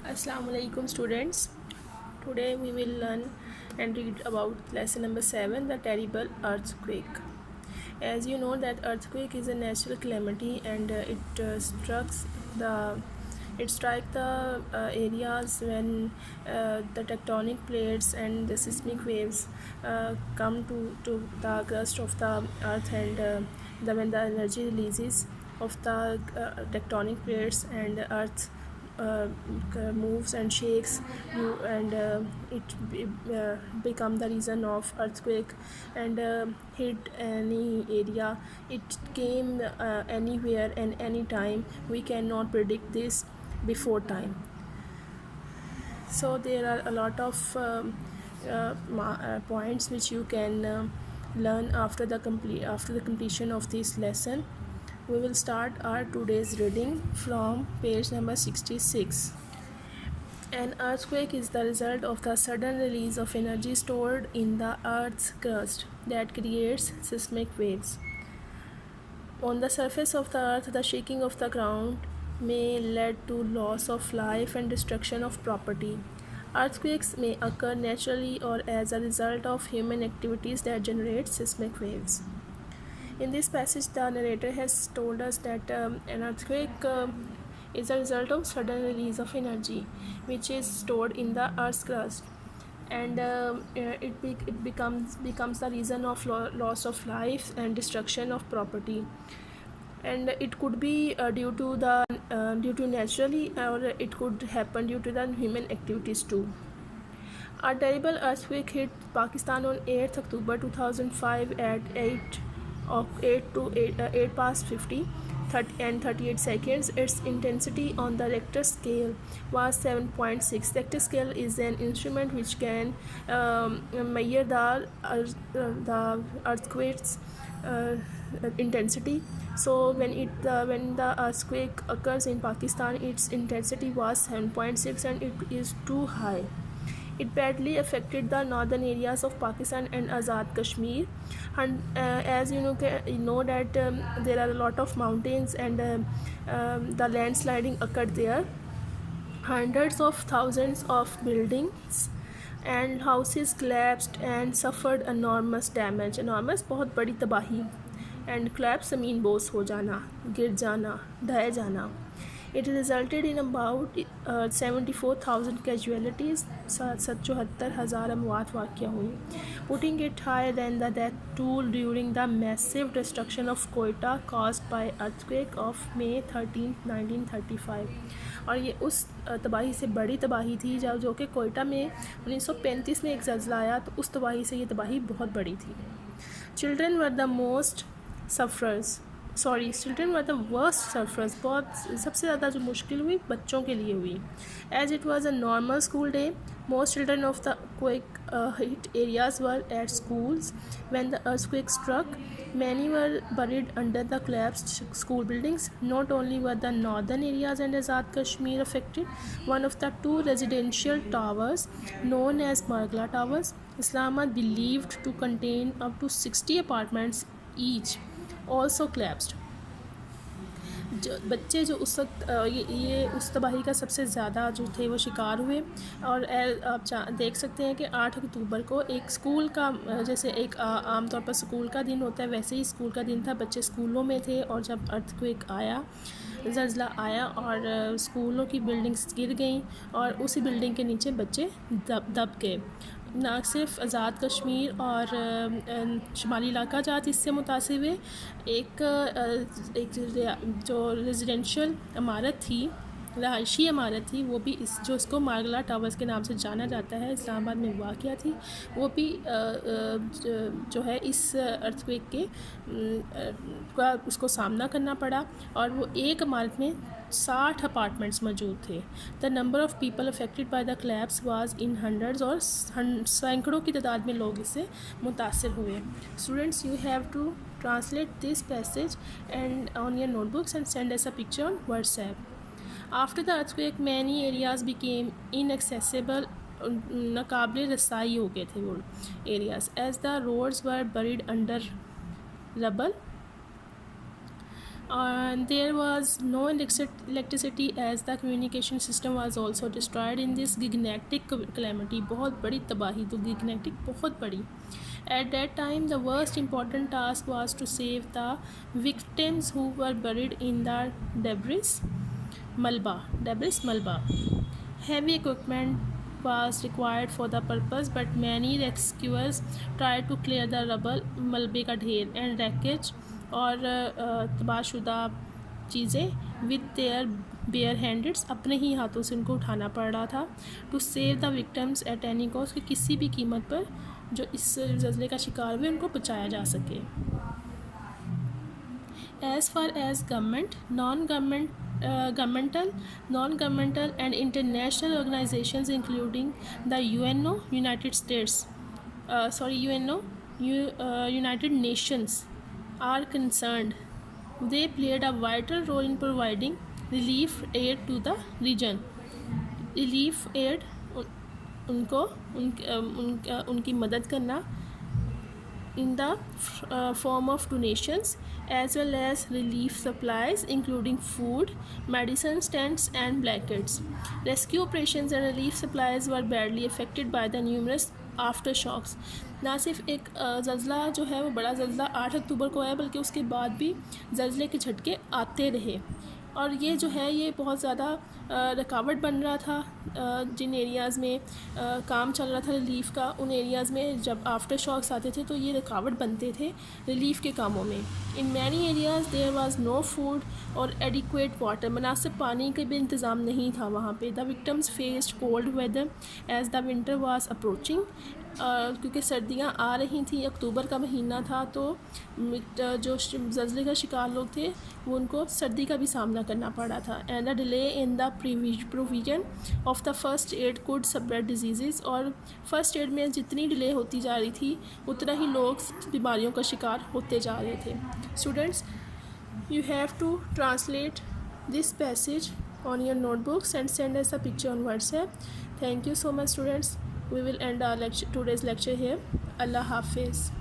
Assalamu alaikum students. Today we will learn and read about lesson number 7, the terrible earthquake. As you know that earthquake is a natural calamity and it strikes the areas when the tectonic plates and the seismic waves come to the crust of the earth, and when the energy releases of the tectonic plates and earth uh, moves and shakes you, and it become the reason of earthquake and hit any area. It came anywhere and any time. We cannot predict this before time. So there are a lot of points which you can learn after the completion of this lesson. We will start our today's reading from page number 66. An earthquake is the result of the sudden release of energy stored in the Earth's crust that creates seismic waves. On the surface of the Earth, the shaking of the ground may lead to loss of life and destruction of property. Earthquakes may occur naturally or as a result of human activities that generate seismic waves. In this passage, the narrator has told us that an earthquake is a result of sudden release of energy which is stored in the earth's crust, and it becomes the reason of loss of life and destruction of property. And it could be due to naturally, or it could happen due to the human activities too. A terrible earthquake hit Pakistan on 8th October 2005 at 8 past 50 and 38 seconds. Its intensity on the Richter scale was 7.6. Richter scale is an instrument which can measure the earthquake's intensity. So when the earthquake occurs in Pakistan, its intensity was 7.6 and it is too high. It badly affected the northern areas of Pakistan and Azad Kashmir. And as you know that there are a lot of mountains, and the landsliding occurred there. Hundreds of thousands of buildings and houses collapsed and suffered enormous damage. Enormous, बहुत बड़ी तबाही. And collapse mean Bose हो जाना, गिर जाना, ढह जाना. It resulted in about 74,000 casualties. 74,000 अमवात वाक़या हुई, putting it higher than the death toll during the massive destruction of Quetta caused by earthquake of May 13, 1935. और ये उस तबाही से बड़ी तबाही थी जो कि कोयटा में 1935 में एक ज़लज़ला आया, तो उस तबाही से ये तबाही बहुत बड़ी थी. Children were the most sufferers children were the worst sufferers. बहुत सबसे ज़्यादा जो मुश्किल हुई बच्चों के लिए हुई. As it was a normal school day, most children of the quake hit areas were at schools when the earthquake struck. Many were buried under the collapsed school buildings. Not only were the northern areas and Azad Kashmir affected, one of the two residential towers known as Margla Towers, Islamabad believed to contain up to 60 apartments each, also collapsed. जो बच्चे जो उस वक्त ये उस तबाही का सबसे ज़्यादा जो थे वो शिकार हुए. और आप देख सकते हैं कि 8 अक्टूबर को एक स्कूल का, जैसे एक आम तौर पर स्कूल का दिन होता है, वैसे ही स्कूल का दिन था. बच्चे स्कूलों में थे और जब अर्थक्वेक आया, ज़लज़ला आया, और स्कूलों की बिल्डिंग्स गिर गई और उसी बिल्डिंग के नीचे बच्चे दब गए. ना सिर्फ आज़ाद कश्मीर और शुमाली इलाका जात इससे मुतासिर हुए. एक जो रेजिडेंशियल इमारत थी, रहायशी इमारत थी, वो भी जो इसको मार्गला टावर्स के नाम से जाना जाता है, इस्लामाबाद में वाक़या थी, वो भी जो है इस अर्थक्वेक के का उसको सामना करना पड़ा. और वो एक इमारत में 60 अपार्टमेंट्स मौजूद थे. The number of people affected by the collapse was in hundreds, और सैकड़ों की तादाद में लोग इससे मुतासर हुए. Students, you have to translate this passage and on your notebooks and send us a picture on WhatsApp. After the earthquake, many areas became inaccessible. नाकाबिल रसाई हो गए थे वो areas as the roads were buried under rubble. There was no electricity as the communication system was also destroyed in this gigantic calamity. बहुत बड़ी तबाही, तो gigantic बहुत बड़ी. At that time, the most important task was to save the victims who were buried in the debris Malba. Heavy equipment was required for the purpose, but many rescuers tried to clear the rubble, मलबे का ढेर and wreckage और तबाहशुदा चीज़ें with their bare hands, अपने ही हाथों से उनको उठाना पड़ रहा था to save the victims at any cost, कि किसी भी कीमत पर जो इस ज़लज़ले का शिकार हुए उनको बचाया जा सके. As far as non-governmental and international organizations including the United Nations are concerned, they played a vital role in providing relief aid to the region. Relief aid उनकी मदद करना in the form of donations as well as relief supplies including food, medicines, tents and blankets. Rescue operations and relief supplies were badly affected by the numerous aftershocks. ना सिर्फ एक ज़लज़ला जो है वो बड़ा ज़लज़ला 8 अक्टूबर को आया, बल्कि उसके बाद भी ज़लज़ले के झटके आते रहे और ये जो है ये बहुत ज़्यादा रुकावट बन रहा था. जिन एरियाज़ में काम चल रहा था रिलीफ़ का, उन एरियाज़ में जब आफ्टर शॉक्स आते थे तो ये रुकावट बनते थे रिलीफ़ के कामों में. In many areas there was no food और एडिक्वेट वाटर, मुनासिब पानी का भी इंतज़ाम नहीं था वहाँ पे. The victims faced cold weather as the winter was approaching, क्योंकि सर्दियाँ आ रही थी, अक्टूबर का महीना था, तो जो ज़लज़ले का शिकार लोग थे वो उनको सर्दी का भी सामना करना पड़ा था. And the delay in the provision of the first aid could spread disease, और फर्स्ट एड में जितनी डिले होती जा रही थी उतना ही लोग बीमारियों का शिकार होते जा रहे थे. Students, you have to translate this passage on your notebooks and send us a picture on WhatsApp. Thank you so much, students. We will end our today's lecture here. Allah Hafiz.